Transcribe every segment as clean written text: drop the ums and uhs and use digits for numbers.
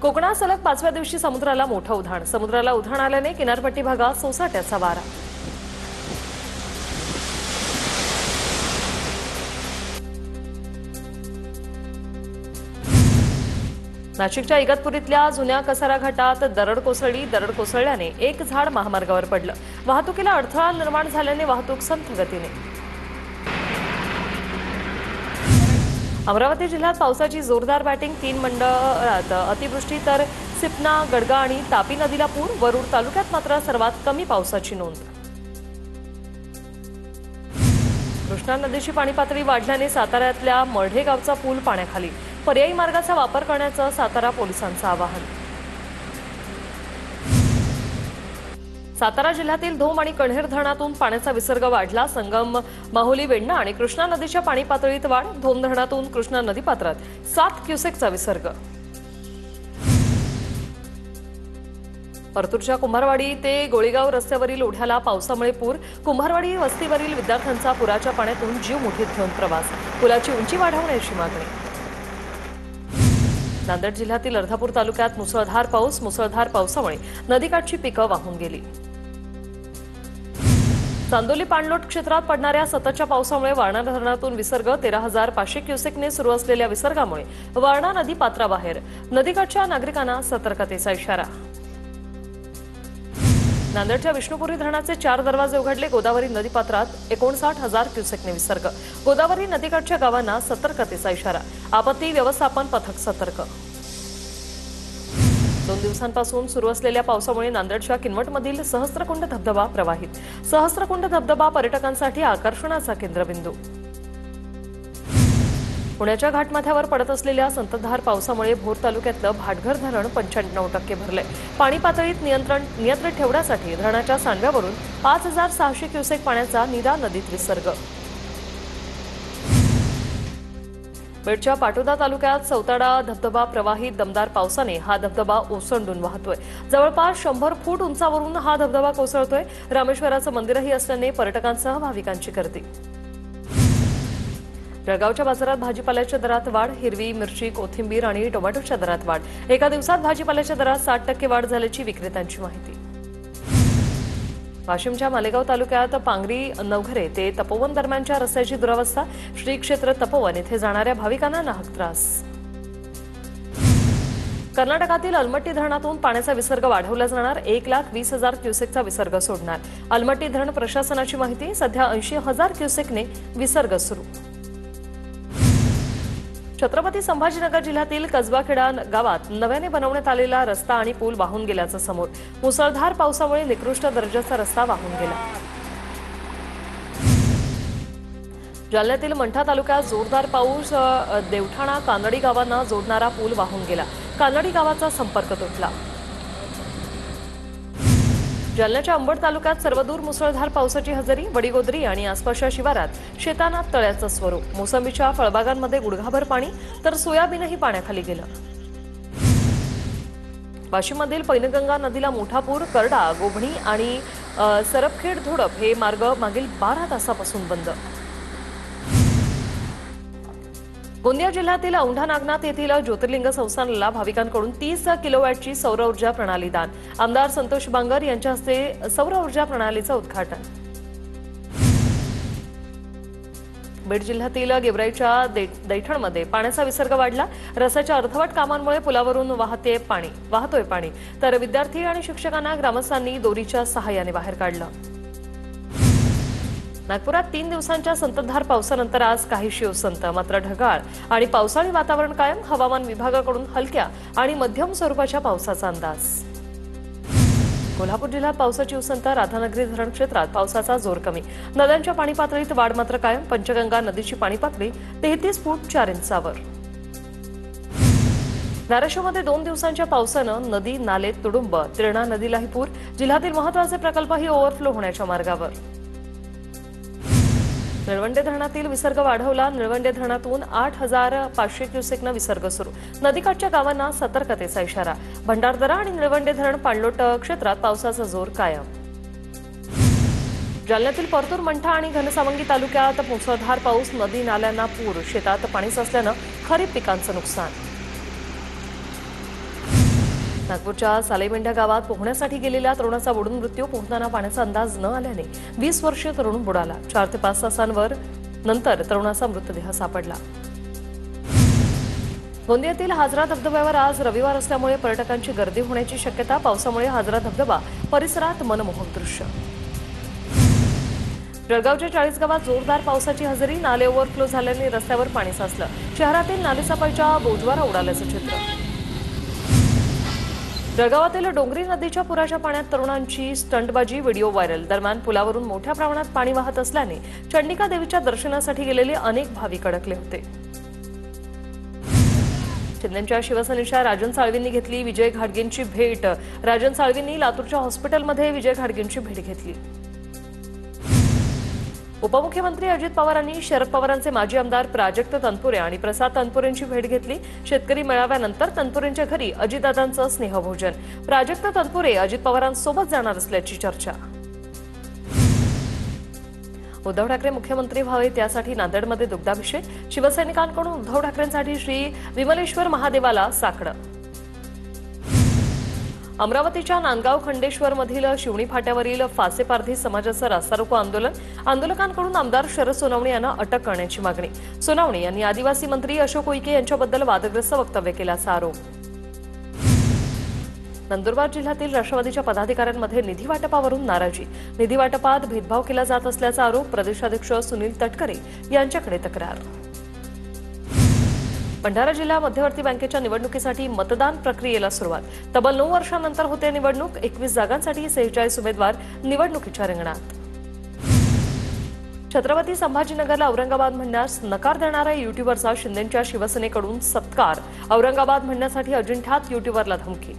कोकणात सलग 5व्या दिवशी समुद्राला मोठं उधाण. समुद्राला उधाण आल्याने किनारपट्टी भागात सोसाट्याचा वारा. नाशिकच्या इगतपुरीतल्या जुन्या कसारा घाटात दरड कोसळली. दरड कोसळल्याने एक झाड महामार्गावर पडलं. वाहतुकीला अडथळा निर्माण झाल्याने वाहतूक संथ गतीने. अमरावती जिल्ह्यात पावसाची जोरदार बॅटिंग. 3 मंडळात अतिवृष्टी तर सिपना, गडगा आणि तापी नदीला पूर. वरुड तालुक्यात मात्र सर्वात कमी पावसाची नोंद. कृष्णा नदीची पाणी पातळी वाढल्याने साताऱ्यातल्या मढे गावचा पूल पाण्याखाली. पर्यायी मार्गाचा वापर करण्याचं सातारा पोलिसांचं आवाहन. सातारा जिल्ह्यातील धोम आणि कण्हेर धरणातून पाण्याचा विसर्ग वाढला. संगम, माहुली, वेण्णा आणि कृष्णा नदीच्या पाणी पातळीत वाढ. धोम धरणातून कृष्णा नदीपात्रात 7 क्युसेकचा विसर्ग. परतूरच्या कुंभारवाडी ते गोळीगाव रस्त्यावरील ओढ्याला पावसामुळे पूर. कुंभारवाडी वस्तीवरील विद्यार्थ्यांचा पुराच्या पाण्यातून जीव मुठीत घेऊन प्रवास. पुलाची उंची वाढवण्याची मागणी. नांदेड जिल्ह्यातील अर्धापूर तालुक्यात मुसळधार पाऊस. मुसळधार पावसामुळे नदीकाठची पिकं वाहून गेली. चांदोली पाणलोट क्षेत्रात पडणाऱ्या सततच्या पावसामुळे वारणा धरणातून विसर्ग. 13,500 क्युसेकने सुरू असलेल्या विसर्गामुळे वारणा नदी पात्राबाहेर. नदीकाठच्या नागरिकांना सतर्कतेचा इशारा. नांदेडच्या विष्णुपुरी धरणाचे 4 दरवाजे उघडले. गोदावरी नदीपात्रात 59,000 क्युसेकने विसर्ग. गोदावरी नदीकाठच्या गावांना सतर्कतेचा इशारा. आपत्ती व्यवस्थापन पथक सतर्क. 2 दिवसांपासून सुरू असलेल्या पावसामुळे नांदेडच्या किनवटमधील सहस्त्रकुंड धबधबा प्रवाहित. सहस्त्रकुंड धबधबा पर्यटकांसाठी आकर्षणाचा केंद्रबिंदू. पुण्याच्या घाटमाथ्यावर पडत असलेल्या संततधार पावसामुळे भोर तालुक्यातलं भाटघर धरण 95% भरलंय. पाणी पातळीत नियंत्रण ठेवण्यासाठी धरणाच्या सांडव्यावरून 5,600 क्युसेक पाण्याचा नीरा नदीत विसर्ग. बीडच्या पाटोदा तालुक्यात सौताडा धबधबा प्रवाहित. दमदार पावसाने हा धबधबा ओसंडून वाहतोय. जवळपास 100 फूट उंचावरून हा धबधबा कोसळतोय. रामेश्वराचं मंदिरही असल्याने पर्यटकांसह भाविकांची गर्दी. जळगावच्या बाजारात भाजीपाल्याच्या दरात वाढ. हिरवी मिरची, कोथिंबीर आणि टोमॅटोच्या दरात वाढ. एका दिवसात भाजीपाल्याच्या दरात 60% वाढ झाल्याची विक्रेत्यांची माहिती. वाशिमच्या मालेगाव तालुक्यात पांगरी नवघरे ते तपोवन दरम्यानच्या रस्त्याची दुरावस्था. श्री क्षेत्र तपोवन येथे जाणाऱ्या भाविकांना नाहक त्रास. कर्नाटकातील अलमट्टी धरणातून पाण्याचा विसर्ग वाढवला जाणार. 1,20,000 क्युसेकचा विसर्ग सोडणार. अलमट्टी धरण प्रशासनाची माहिती. सध्या 80,000 क्युसेकने विसर्ग सुरू. छत्रपती संभाजीनगर जिल्ह्यातील कसबाखेडा गावात नव्याने बनवण्यात आलेला रस्ता आणि पूल वाहून गेल्याचं समोर. मुसळधार पावसामुळे निकृष्ट दर्जाचा रस्ता वाहून गेला. जालन्यातील मंठा तालुक्यात जोरदार पाऊस. देवठाणा कानडी गावांना जोडणारा पूल वाहून गेला. कानडी गावाचा संपर्क तुटला. जालन्याच्या अंबड तालुक्यात सर्वदूर मुसळधार पावसाची हजेरी. वडीगोद्री आणि आसपासच्या शिवारात शेतांना तळ्याचं स्वरूप. मोसंबीच्या फळबागांमध्ये गुडघाभर पाणी तर सोयाबीनही पाण्याखाली गेलं. वाशिममधील पैनगंगा नदीला मोठा पूर. करडा, गोभणी आणि सरपखेड धोडप हे मार्ग मागील 12 तासापासून बंद. गोंदिया जिल्ह्यातील औंढा नागनाथ येथील ज्योतिर्लिंग संस्थानाला भाविकांकडून 30 किलोवॅटची सौर ऊर्जा प्रणाली दान. आमदार संतोष बांगर यांच्या हस्ते सौर ऊर्जा प्रणालीचं उद्घाटन. बीड जिल्ह्यातील गेवराईच्या दैठणमध्ये पाण्याचा विसर्ग वाढला. रस्त्याच्या अर्धवट कामांमुळे पुलावरून वाहतोय पाणी. तर विद्यार्थी आणि शिक्षकांना ग्रामस्थांनी दोरीच्या सहाय्याने बाहेर काढलं. नागपुरात 3 दिवसांच्या संततधार पावसानंतर आज काहीशी उसंत. मात्र ढगाळ आणि पावसाळी वातावरण कायम. हवामान विभागाकडून हलक्या आणि मध्यम स्वरूपाच्या पावसाचा अंदाज. कोल्हापूर जिल्ह्यात पावसाची उसंत. राधानगरी धरण क्षेत्रात पावसाचा जोर कमी. नद्यांच्या पाणी पातळीत वाढ मात्र कायम. पंचगंगा नदीची पाणी पातळी 33 फूट 4 इंचावर. धाराशिवमध्ये 2 दिवसांच्या पावसानं नदी नाले तुडुंब. तिरणा नदीलाही पूर. जिल्ह्यातील महत्त्वाचे प्रकल्पही ओव्हरफ्लो होण्याच्या मार्गावर. निळवंडे धरणातील विसर्ग वाढवला. निळवंडे धरणातून 8,500 क्युसेकनं विसर्ग सुरू. नदीकाठच्या गावांना सतर्कतेचा इशारा. भंडारदरा आणि निळवंडे धरण पाणलोट क्षेत्रात पावसाचा जोर कायम. जालन्यातील परतूर, मंठा आणि घनसावंगी तालुक्यात मुसळधार पाऊस. नदी नाल्यांना पूर. शेतात पाणी साचल्यानं खरीप पिकांचं नुकसान. नागपूरच्या सालेमेंढा गावात पोहण्यासाठी गेलेल्या तरुणाचा बुडून मृत्यू. पोहताना पाण्याचा अंदाज न आल्याने 20 वर्षीय तरुण बुडाला. 4 ते 5 तासांवर नंतर तरुणाचा मृतदेह सापडला. गोंदियातील हाजरा धबधब्यावर आज रविवार असल्यामुळे पर्यटकांची गर्दी होण्याची शक्यता. पावसामुळे हाजरा धबधबा परिसरात मनमोहक दृश्य. जळगावच्या 40 गावात जोरदार पावसाची हजेरी. नाले ओव्हरफ्लो झाल्याने रस्त्यावर पाणी साचलं. शहरातील नालेसापाईच्या बोजवारा उडाल्याचं चित्र. जळगावातील डोंगरी नदीच्या पुराच्या पाण्यात तरुणांची स्टंटबाजी. Video viral. दरम्यान पुलावरून मोठ्या प्रमाणात पाणी वाहत असल्याने चंडिका देवीच्या दर्शनासाठी गेलेले अनेक भाविक अडकले होते. शिंदेच्या शिवसेनेच्या राजन साळवींनी घेतली विजय घाडगेंची भेट. राजन साळवींनी लातूरच्या हॉस्पिटलमध्ये विजय घाडगेंची भेट घेतली. उपमुख्यमंत्री अजित पवारांनी शरद पवारांचे माजी आमदार प्राजक्त तनपुरे आणि प्रसाद तनपुरेंची भेट घेतली. शेतकरी मेळाव्यानंतर तनपुरेंच्या घरी अजितदादांचं स्नेहभोजन. प्राजक्त तनपुरे अजित पवारांसोबत जाणार असल्याची चर्चा. उद्धव ठाकरे मुख्यमंत्री व्हावेत यासाठी नांदेडमध्ये दुग्धाभिषेक. शिवसैनिकांकडून उद्धव ठाकरेंसाठी श्री विमलेश्वर महादेवाला साकडं. अमरावतीच्या नांदगाव खंडेश्वरमधील शिवणी फाट्यावरील फासेपारधी समाजाचं रास्तारोको आंदोलन. आंदोलकांकडून आमदार शरद सोनवणे यांना अटक करण्याची मागणी. सोनवणे यांनी आदिवासी मंत्री अशोक उईके यांच्याबद्दल वादग्रस्त वक्तव्य केल्याचा आरोप. नंदुरबार जिल्ह्यातील राष्ट्रवादीच्या पदाधिकाऱ्यांमध्ये निधी वाटपावरून नाराजी. निधी वाटपात भेदभाव केला जात असल्याचा आरोप. प्रदेशाध्यक्ष सुनील तटकरे यांच्याकडे तक्रार. भंडारा जिल्हा मध्यवर्ती बँकेच्या निवडणुकीसाठी मतदान प्रक्रियेला सुरुवात. तब्बल 9 वर्षांनंतर होते निवडणूक. 21 जागांसाठी 46 उमेदवार निवडणुकीच्या रिंगणात. छत्रपती संभाजीनगरला औरंगाबाद म्हणण्यास नकार देणाऱ्या युट्यूबरचा शिंदेच्या शिवसेनेकडून सत्कार. औरंगाबाद म्हणण्यासाठी अजिंठ्यात युट्यूबरला धमकी.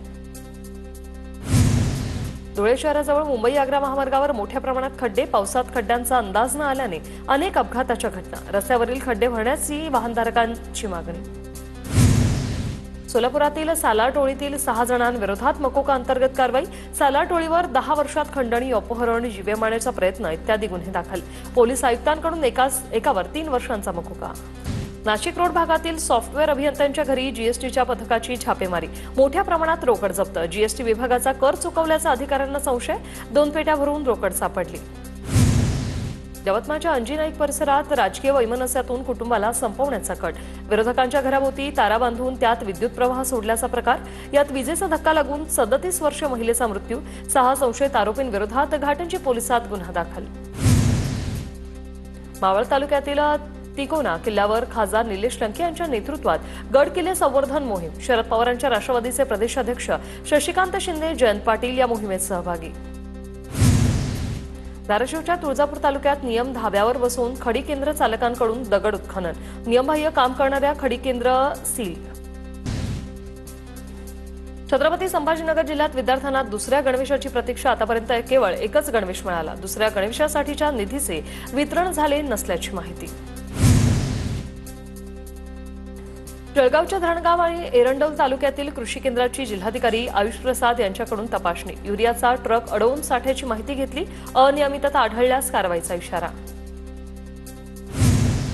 धुळे शहराजवळ मुंबई आग्रा महामार्गावर मोठ्या प्रमाणात खड्डे. पावसात खड्ड्यांचा अंदाज न आल्याने अनेक अपघाताच्या घटना. रस्त्यावरील खड्डे भरण्याची वाहनधारकांची मागणी. सोलापुरातील सालार टोळीतील 6 जणांविरोधात मकोका अंतर्गत कारवाई. सालार टोळीवर 10 वर्षात खंडणी, अपहरण, जीवे मारण्याचा प्रयत्न इत्यादी गुन्हे दाखल. पोलीस आयुक्तांकडून एकावर 3 वर्षांचा मकोका. नाशिक रोड भागातील सॉफ्टवेअर अभियंत्यांच्या घरी जीएसटीच्या पथकाची छापेमारी. मोठ्या प्रमाणात रोकड जप्त. जीएसटी विभागाचा कर चुकवल्याचा अधिकाऱ्यांना संशय. 2 पेट्या भरून रोकड सापडली. यवतमाळच्या अंजी नाईक परिसरात राजकीय वैमनस्यातून कुटुंबाला संपवण्याचा कट. विरोधकांच्या घराभोवती तारा बांधून त्यात विद्युत प्रवाह सोडल्याचा प्रकार. यात विजेचा धक्का लागून 37 वर्षीय महिलेचा मृत्यू. 6 संशयित आरोपींविरोधात घाटंजी पोलिसात गुन्हा दाखल. मावळ तालुक्यातील तिकोना किल्ल्यावर खासदार निलेश लंके यांच्या नेतृत्वात गड किल्ले संवर्धन मोहीम. शरद पवारांच्या राष्ट्रवादीचे प्रदेशाध्यक्ष शशिकांत शिंदे, जयंत पाटील या मोहिमेत सहभागी. धाराशिवच्या तुळजापूर तालुक्यात नियम धाब्यावर बसवून खडी केंद्र चालकांकडून दगड उत्खनन. नियमबाह्य काम करणाऱ्या खडी केंद्र सील. छत्रपती संभाजीनगर जिल्ह्यात विद्यार्थ्यांना दुसऱ्या गणवेशाची प्रतीक्षा. आतापर्यंत केवळ एकच गणवेश मिळाला. दुसऱ्या गणवेशासाठीच्या निधीचे वितरण झाले नसल्याची माहिती. जळगावच्या धरणगाव आणि एरंडोल तालुक्यातील कृषी केंद्राची जिल्हाधिकारी आयुष प्रसाद यांच्याकडून तपासणी. युरियाचा ट्रक अडवून साठ्याची माहिती घेतली. अनियमितता आढळल्यास कारवाईचा इशारा.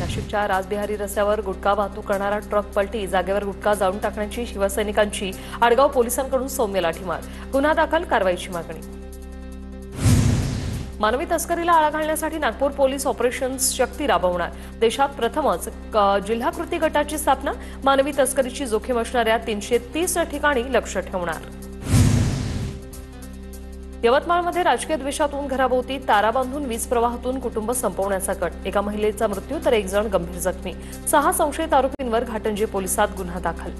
नाशिकच्या राजबिहारी रस्त्यावर गुटखा वाहतूक करणारा ट्रक पलटी. जागेवर गुटखा जाळून टाकण्याची शिवसैनिकांची. आडगाव पोलिसांकडून सौम्य लाठीमार. गुन्हा दाखल. कारवाईची मागणी. मानवी तस्करीला आळा घालण्यासाठी नागपूर पोलीस ऑपरेशन शक्ती राबवणार. देशात प्रथमच जिल्हा कृती गटाची स्थापना. मानवी तस्करीची जोखीम असणाऱ्या 330 ठिकाणी लक्ष ठेवणार. यवतमाळमध्ये राजकीय द्वेषातून घराभोवती तारा बांधून वीज प्रवाहातून कुटुंब संपवण्याचा कट. एका महिलेचा मृत्यू तर 1 जण गंभीर जखमी. 6 संशयित आरोपींवर घाटंजी पोलिसात गुन्हा दाखल.